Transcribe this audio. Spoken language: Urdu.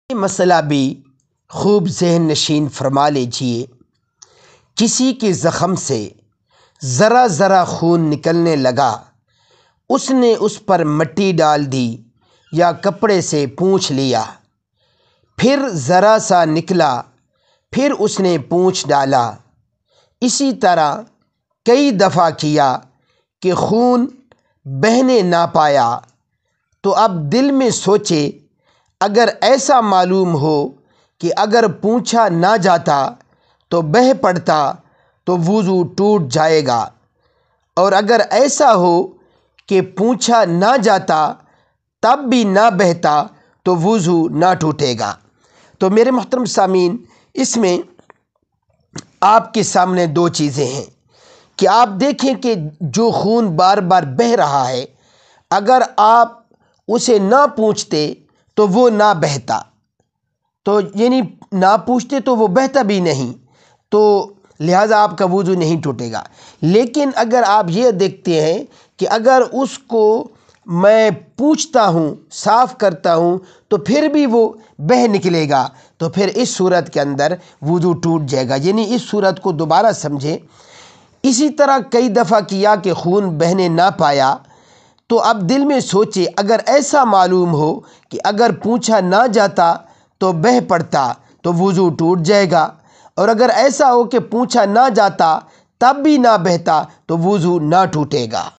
یہ مسئلہ بھی خوب ذہن نشین فرما لیجئے۔ کسی کے زخم سے ذرا ذرا خون نکلنے لگا، اس نے اس پر مٹی ڈال دی یا کپڑے سے پونچھ لیا، پھر ذرا سا نکلا، پھر اس نے پونچھ ڈالا۔ اسی طرح کئی دفعہ کیا کہ خون بہنے نہ پایا، تو اب دل میں سوچے اگر ایسا معلوم ہو کہ اگر پونچھا نہ جاتا تو بہہ پڑتا تو وضو ٹوٹ جائے گا، اور اگر ایسا ہو کہ پونچھا نہ جاتا تب بھی نہ بہتا تو وضو نہ ٹوٹے گا۔ تو میرے محترم سامعین، اس میں آپ کے سامنے دو چیزیں ہیں کہ آپ دیکھیں کہ جو خون بار بار بہہ رہا ہے، اگر آپ اسے نہ پونچھتے تو وہ نہ بہتا، تو یعنی نہ پونچھتے تو وہ بہتا بھی نہیں، تو لہٰذا آپ کا وضو نہیں ٹوٹے گا۔ لیکن اگر آپ یہ دیکھتے ہیں کہ اگر اس کو میں پونچھتا ہوں، صاف کرتا ہوں، تو پھر بھی وہ بہہ نکلے گا، تو پھر اس صورت کے اندر وضو ٹوٹ جائے گا، یعنی اس صورت کو دوبارہ سمجھیں۔ اسی طرح کئی دفعہ کیا کہ خون بہنے نہ پایا، تو اب دل میں سوچے اگر ایسا معلوم ہو کہ اگر پونچھا نہ جاتا تو بہہ پڑتا تو وضو ٹوٹ جائے گا، اور اگر ایسا ہو کہ پونچھا نہ جاتا تب بھی نہ بہتا تو وضو نہ ٹوٹے گا۔